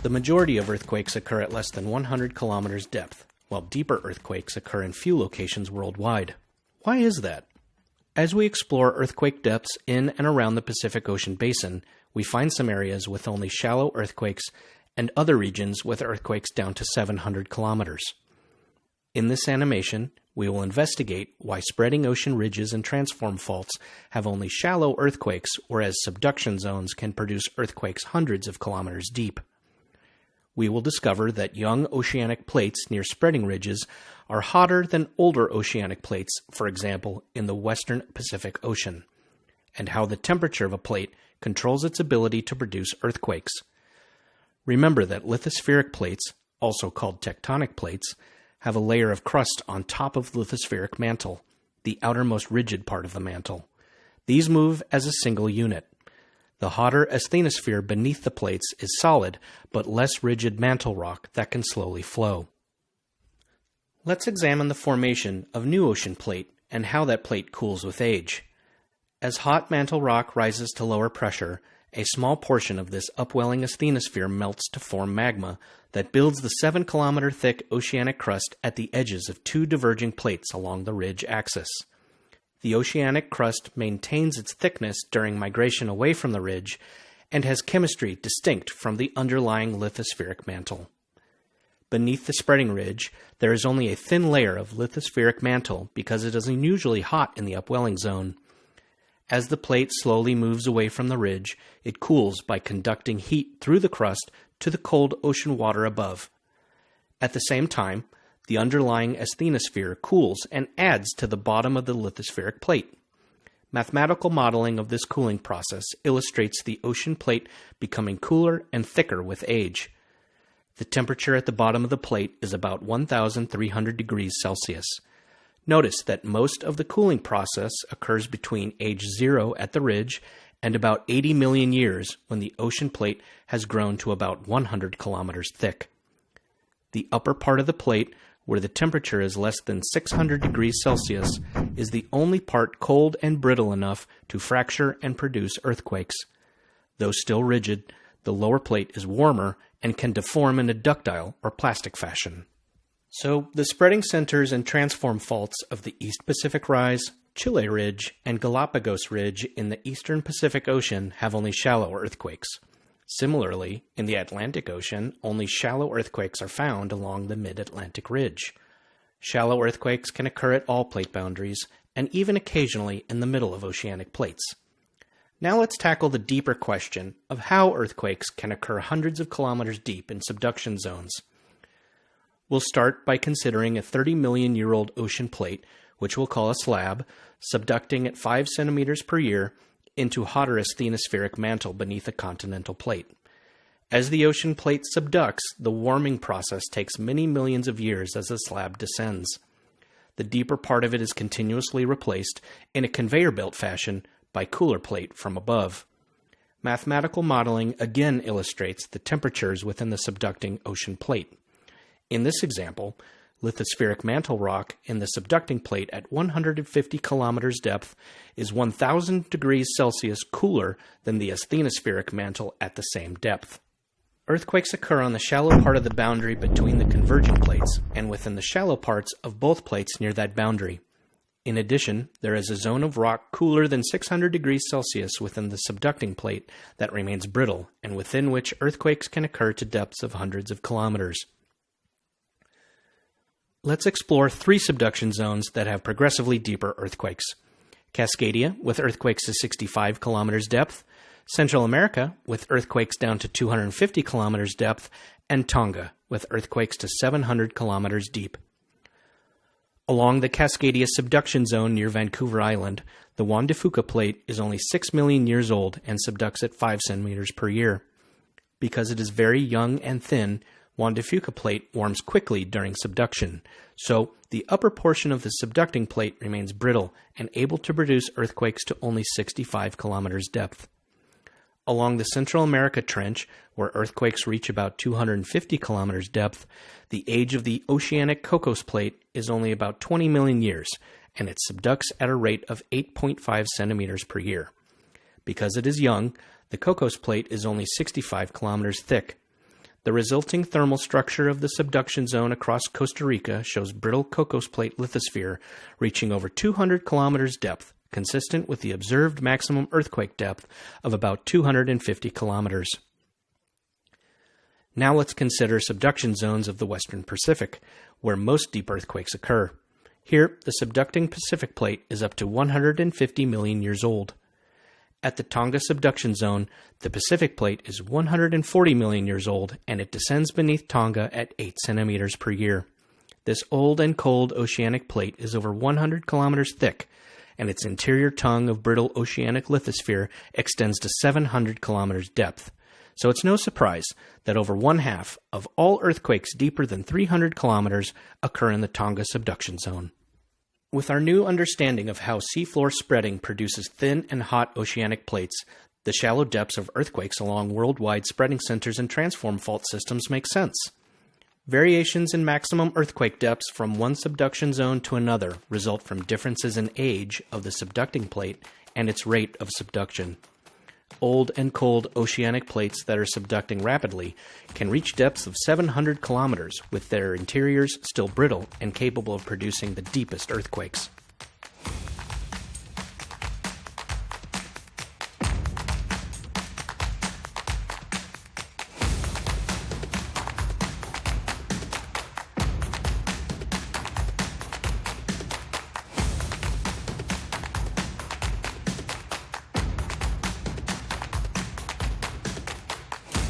The majority of earthquakes occur at less than 100 kilometers depth, while deeper earthquakes occur in few locations worldwide. Why is that? As we explore earthquake depths in and around the Pacific Ocean basin, we find some areas with only shallow earthquakes and other regions with earthquakes down to 700 kilometers. In this animation, we will investigate why spreading ocean ridges and transform faults have only shallow earthquakes, whereas subduction zones can produce earthquakes hundreds of kilometers deep. We will discover that young oceanic plates near spreading ridges are hotter than older oceanic plates, for example, in the western Pacific Ocean, and how the temperature of a plate controls its ability to produce earthquakes. Remember that lithospheric plates, also called tectonic plates, have a layer of crust on top of the lithospheric mantle, the outermost rigid part of the mantle. These move as a single unit. The hotter asthenosphere beneath the plates is solid, but less rigid mantle rock that can slowly flow. Let's examine the formation of new ocean plate and how that plate cools with age. As hot mantle rock rises to lower pressure, a small portion of this upwelling asthenosphere melts to form magma that builds the 7-kilometer thick oceanic crust at the edges of two diverging plates along the ridge axis. The oceanic crust maintains its thickness during migration away from the ridge and has chemistry distinct from the underlying lithospheric mantle. Beneath the spreading ridge, there is only a thin layer of lithospheric mantle because it is unusually hot in the upwelling zone. As the plate slowly moves away from the ridge, it cools by conducting heat through the crust to the cold ocean water above. At the same time, the underlying asthenosphere cools and adds to the bottom of the lithospheric plate. Mathematical modeling of this cooling process illustrates the ocean plate becoming cooler and thicker with age. The temperature at the bottom of the plate is about 1,300 degrees Celsius. Notice that most of the cooling process occurs between age 0 at the ridge and about 80 million years when the ocean plate has grown to about 100 kilometers thick. The upper part of the plate, where the temperature is less than 600 degrees Celsius, is the only part cold and brittle enough to fracture and produce earthquakes. Though still rigid, the lower plate is warmer and can deform in a ductile or plastic fashion. So, the spreading centers and transform faults of the East Pacific Rise, Chile Ridge, and Galapagos Ridge in the eastern Pacific Ocean have only shallow earthquakes. Similarly, in the Atlantic Ocean, only shallow earthquakes are found along the mid-Atlantic Ridge. Shallow earthquakes can occur at all plate boundaries, and even occasionally in the middle of oceanic plates. Now let's tackle the deeper question of how earthquakes can occur hundreds of kilometers deep in subduction zones. We'll start by considering a 30-million-year-old ocean plate, which we'll call a slab, subducting at 5 centimeters per year into hotter asthenospheric mantle beneath a continental plate. As the ocean plate subducts, the warming process takes many millions of years as the slab descends. The deeper part of it is continuously replaced in a conveyor belt fashion by cooler plate from above. Mathematical modeling again illustrates the temperatures within the subducting ocean plate. In this example, lithospheric mantle rock in the subducting plate at 150 kilometers depth is 1,000 degrees Celsius cooler than the asthenospheric mantle at the same depth. Earthquakes occur on the shallow part of the boundary between the convergent plates and within the shallow parts of both plates near that boundary. In addition, there is a zone of rock cooler than 600 degrees Celsius within the subducting plate that remains brittle and within which earthquakes can occur to depths of hundreds of kilometers. Let's explore 3 subduction zones that have progressively deeper earthquakes. Cascadia, with earthquakes to 65 kilometers depth, Central America, with earthquakes down to 250 kilometers depth, and Tonga, with earthquakes to 700 kilometers deep. Along the Cascadia subduction zone near Vancouver Island, the Juan de Fuca plate is only 6 million years old and subducts at 5 centimeters per year. Because it is very young and thin, Juan de Fuca plate warms quickly during subduction, so the upper portion of the subducting plate remains brittle and able to produce earthquakes to only 65 kilometers depth. Along the Central America Trench, where earthquakes reach about 250 kilometers depth, the age of the oceanic Cocos plate is only about 20 million years, and it subducts at a rate of 8.5 centimeters per year. Because it is young, the Cocos plate is only 65 kilometers thick. The resulting thermal structure of the subduction zone across Costa Rica shows brittle Cocos Plate lithosphere reaching over 200 kilometers depth, consistent with the observed maximum earthquake depth of about 250 kilometers. Now let's consider subduction zones of the Western Pacific, where most deep earthquakes occur. Here, the subducting Pacific Plate is up to 150 million years old. At the Tonga subduction zone, the Pacific Plate is 140 million years old, and it descends beneath Tonga at 8 centimeters per year. This old and cold oceanic plate is over 100 kilometers thick, and its interior tongue of brittle oceanic lithosphere extends to 700 kilometers depth. So it's no surprise that over one-half of all earthquakes deeper than 300 kilometers occur in the Tonga subduction zone. With our new understanding of how seafloor spreading produces thin and hot oceanic plates, the shallow depths of earthquakes along worldwide spreading centers and transform fault systems make sense. Variations in maximum earthquake depths from one subduction zone to another result from differences in age of the subducting plate and its rate of subduction. Old and cold oceanic plates that are subducting rapidly can reach depths of 700 kilometers with their interiors still brittle and capable of producing the deepest earthquakes.